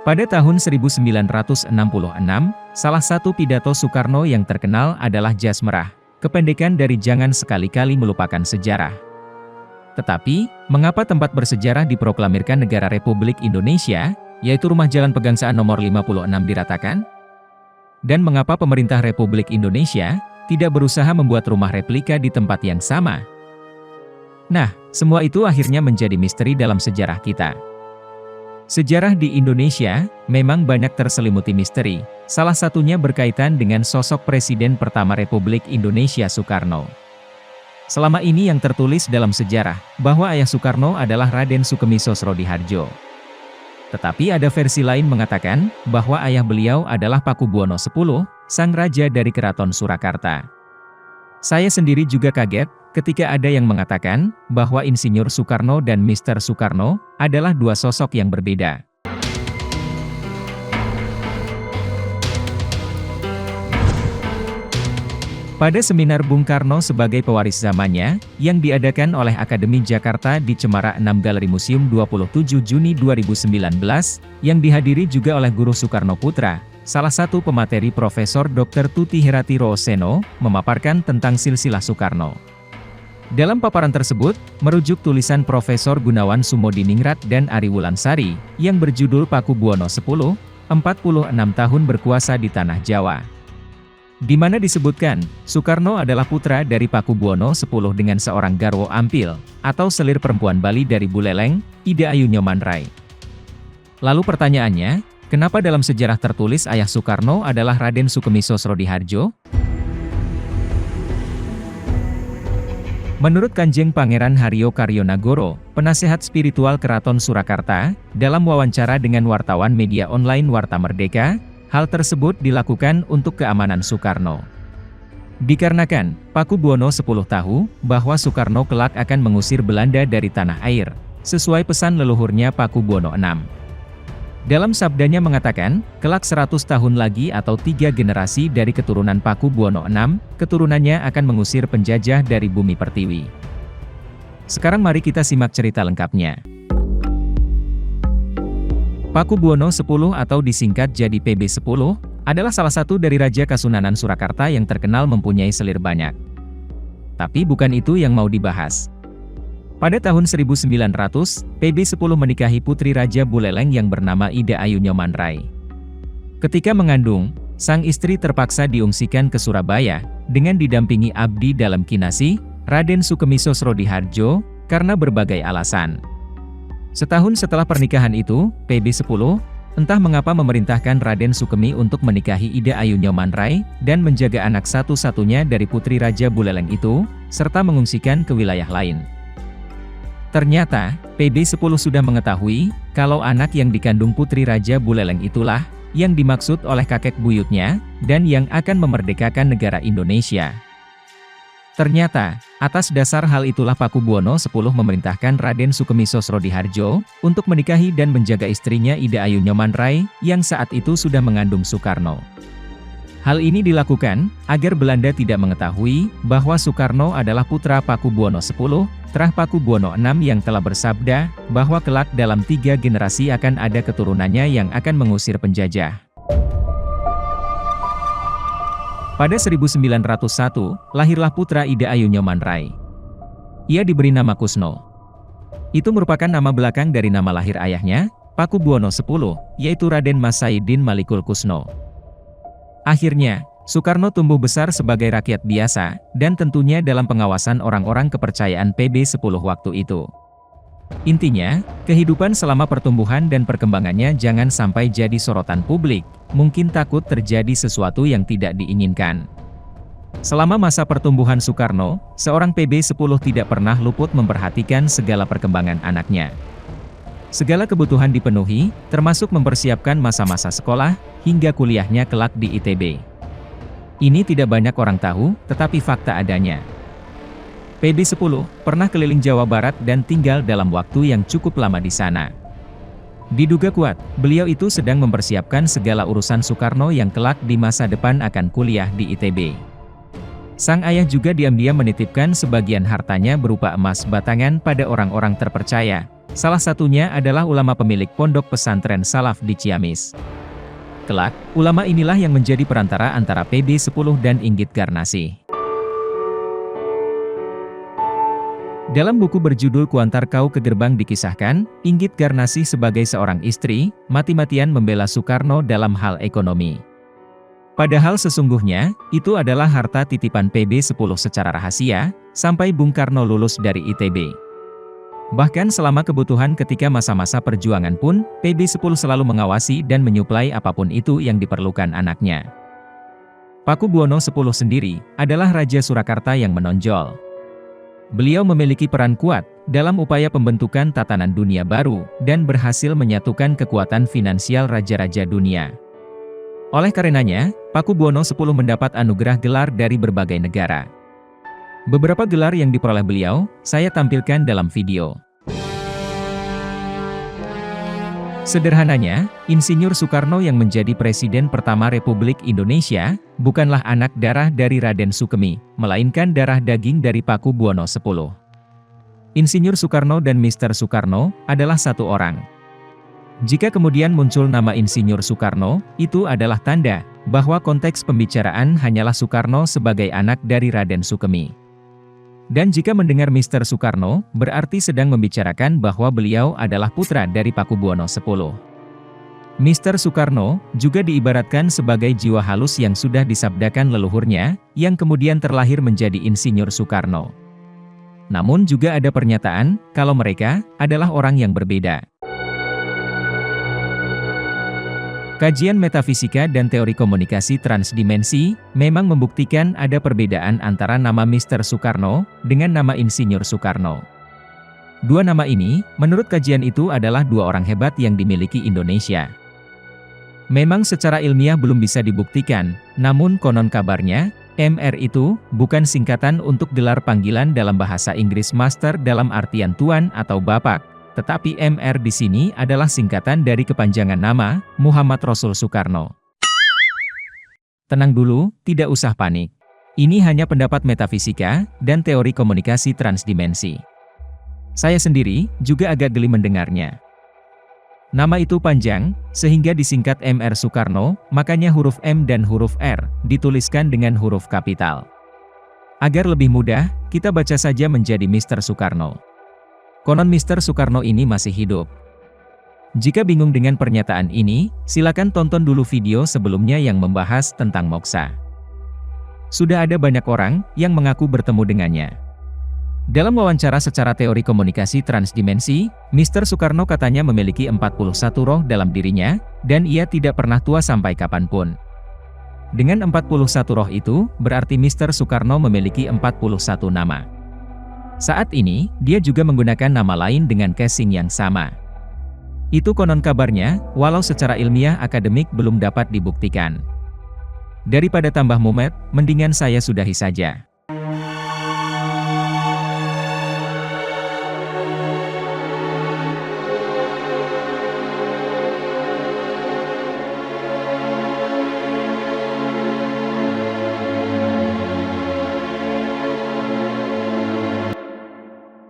Pada tahun 1966, salah satu pidato Soekarno yang terkenal adalah Jas Merah, kependekan dari Jangan Sekali-Kali Melupakan Sejarah. Tetapi, mengapa tempat bersejarah diproklamirkan Negara Republik Indonesia, yaitu Rumah Jalan Pegangsaan nomor 56 diratakan? Dan mengapa pemerintah Republik Indonesia tidak berusaha membuat rumah replika di tempat yang sama? Nah, semua itu akhirnya menjadi misteri dalam sejarah kita. Sejarah di Indonesia memang banyak terselimuti misteri, salah satunya berkaitan dengan sosok Presiden pertama Republik Indonesia Soekarno. Selama ini yang tertulis dalam sejarah, bahwa ayah Soekarno adalah Raden Sukemiso Srodihardjo. Tetapi ada versi lain mengatakan, bahwa ayah beliau adalah Pakubuwono X, sang raja dari Keraton Surakarta. Saya sendiri juga kaget, ketika ada yang mengatakan, bahwa Insinyur Soekarno dan Mr. Soekarno, adalah dua sosok yang berbeda. Pada seminar Bung Karno sebagai pewaris zamannya, yang diadakan oleh Akademi Jakarta di Cemara 6 Galeri Museum 27 Juni 2019, yang dihadiri juga oleh Guru Soekarno Putra, salah satu pemateri Profesor Dr. Tuti Herati Rooseno, memaparkan tentang silsilah Soekarno. Dalam paparan tersebut, merujuk tulisan Profesor Gunawan Sumodiningrat dan Ari Wulansari, yang berjudul Pakubuwono X, 46 tahun berkuasa di Tanah Jawa. Di mana disebutkan, Soekarno adalah putra dari Pakubuwono X dengan seorang garwo ampil, atau selir perempuan Bali dari Buleleng, Ida Ayu Nyomanrai. Lalu pertanyaannya, kenapa dalam sejarah tertulis ayah Soekarno adalah Raden Sukemiso Srodihardjo? Menurut Kanjeng Pangeran Haryo Karyonagoro, penasehat spiritual Keraton Surakarta, dalam wawancara dengan wartawan media online Warta Merdeka, hal tersebut dilakukan untuk keamanan Soekarno. Dikarenakan, Pakubuwono X tahu, bahwa Soekarno kelak akan mengusir Belanda dari tanah air, sesuai pesan leluhurnya Pakubuwono VI. Dalam sabdanya mengatakan, kelak 100 tahun lagi atau 3 generasi dari keturunan Pakubuwono VI, keturunannya akan mengusir penjajah dari bumi pertiwi. Sekarang mari kita simak cerita lengkapnya. Pakubuwono X atau disingkat jadi PB10, adalah salah satu dari Raja Kasunanan Surakarta yang terkenal mempunyai selir banyak. Tapi bukan itu yang mau dibahas. Pada tahun 1900, PB10 menikahi putri Raja Buleleng yang bernama Ida Ayu Nyomanrai. Ketika mengandung, sang istri terpaksa diungsikan ke Surabaya, dengan didampingi abdi dalam kinasi, Raden Sukemiso Srodihardjo, karena berbagai alasan. Setahun setelah pernikahan itu, PB10, entah mengapa memerintahkan Raden Sukemi untuk menikahi Ida Ayu Nyomanrai, dan menjaga anak satu-satunya dari putri Raja Buleleng itu, serta mengungsikan ke wilayah lain. Ternyata, PB10 sudah mengetahui, kalau anak yang dikandung putri Raja Buleleng itulah, yang dimaksud oleh kakek buyutnya, dan yang akan memerdekakan negara Indonesia. Ternyata, atas dasar hal itulah Pakubuwono X memerintahkan Raden Sukemiso Srodihardjo, untuk menikahi dan menjaga istrinya Ida Ayu Nyomanrai, yang saat itu sudah mengandung Soekarno. Hal ini dilakukan, agar Belanda tidak mengetahui, bahwa Soekarno adalah putra Pakubuwono X, terah Pakubuwono VI yang telah bersabda, bahwa kelak dalam 3 generasi akan ada keturunannya yang akan mengusir penjajah. Pada 1901, lahirlah putra Ida Ayu Nyomanrai. Ia diberi nama Kusno. Itu merupakan nama belakang dari nama lahir ayahnya, Pakubuwono X, yaitu Raden Mas Saidin Malikul Kusno. Akhirnya, Soekarno tumbuh besar sebagai rakyat biasa, dan tentunya dalam pengawasan orang-orang kepercayaan PB10 waktu itu. Intinya, kehidupan selama pertumbuhan dan perkembangannya jangan sampai jadi sorotan publik, mungkin takut terjadi sesuatu yang tidak diinginkan. Selama masa pertumbuhan Soekarno, seorang PB10 tidak pernah luput memperhatikan segala perkembangan anaknya. Segala kebutuhan dipenuhi, termasuk mempersiapkan masa-masa sekolah, hingga kuliahnya kelak di ITB. Ini tidak banyak orang tahu, tetapi fakta adanya. PB10 pernah keliling Jawa Barat dan tinggal dalam waktu yang cukup lama di sana. Diduga kuat, beliau itu sedang mempersiapkan segala urusan Soekarno yang kelak di masa depan akan kuliah di ITB. Sang ayah juga diam-diam menitipkan sebagian hartanya berupa emas batangan pada orang-orang terpercaya, Salah satunya adalah ulama pemilik pondok pesantren Salaf di Ciamis. Kelak, ulama inilah yang menjadi perantara antara PB10 dan Inggit Garnasih. Dalam buku berjudul Kuantar Kau ke Gerbang dikisahkan, Inggit Garnasih sebagai seorang istri, mati-matian membela Soekarno dalam hal ekonomi. Padahal sesungguhnya, itu adalah harta titipan PB10 secara rahasia, sampai Bung Karno lulus dari ITB. Bahkan selama kebutuhan ketika masa-masa perjuangan pun, PB10 selalu mengawasi dan menyuplai apapun itu yang diperlukan anaknya. Pakubuwono X sendiri, adalah Raja Surakarta yang menonjol. Beliau memiliki peran kuat, dalam upaya pembentukan tatanan dunia baru, dan berhasil menyatukan kekuatan finansial raja-raja dunia. Oleh karenanya, Pakubuwono X mendapat anugerah gelar dari berbagai negara. Beberapa gelar yang diperoleh beliau, saya tampilkan dalam video. Sederhananya, Insinyur Soekarno yang menjadi Presiden pertama Republik Indonesia, bukanlah anak darah dari Raden Sukemi, melainkan darah daging dari Pakubuwono X. Insinyur Soekarno dan Mr. Soekarno, adalah satu orang. Jika kemudian muncul nama Insinyur Soekarno, itu adalah tanda, bahwa konteks pembicaraan hanyalah Soekarno sebagai anak dari Raden Sukemi. Dan jika mendengar Mr. Soekarno, berarti sedang membicarakan bahwa beliau adalah putra dari Pakubuwono X. Mr. Soekarno, juga diibaratkan sebagai jiwa halus yang sudah disabdakan leluhurnya, yang kemudian terlahir menjadi Insinyur Soekarno. Namun juga ada pernyataan, kalau mereka, adalah orang yang berbeda. Kajian metafisika dan teori komunikasi transdimensi, memang membuktikan ada perbedaan antara nama Mr. Soekarno, dengan nama Insinyur Soekarno. Dua nama ini, menurut kajian itu adalah dua orang hebat yang dimiliki Indonesia. Memang secara ilmiah belum bisa dibuktikan, namun konon kabarnya, MR itu, bukan singkatan untuk gelar panggilan dalam bahasa Inggris Master dalam artian Tuan atau Bapak. Tetapi MR di sini adalah singkatan dari kepanjangan nama, Muhammad Rasul Soekarno. Tenang dulu, tidak usah panik. Ini hanya pendapat metafisika, dan teori komunikasi transdimensi. Saya sendiri, juga agak geli mendengarnya. Nama itu panjang, sehingga disingkat MR Soekarno, makanya huruf M dan huruf R, dituliskan dengan huruf kapital. Agar lebih mudah, kita baca saja menjadi Mr. Soekarno. Konon Mr. Soekarno ini masih hidup. Jika bingung dengan pernyataan ini, silakan tonton dulu video sebelumnya yang membahas tentang moksa. Sudah ada banyak orang yang mengaku bertemu dengannya. Dalam wawancara secara teori komunikasi transdimensi, Mr. Soekarno katanya memiliki 41 roh dalam dirinya, dan ia tidak pernah tua sampai kapanpun. Dengan 41 roh itu, berarti Mr. Soekarno memiliki 41 nama. Saat ini, dia juga menggunakan nama lain dengan casing yang sama. Itu konon kabarnya, walau secara ilmiah akademik belum dapat dibuktikan. Daripada tambah mumet, mendingan saya sudahi saja.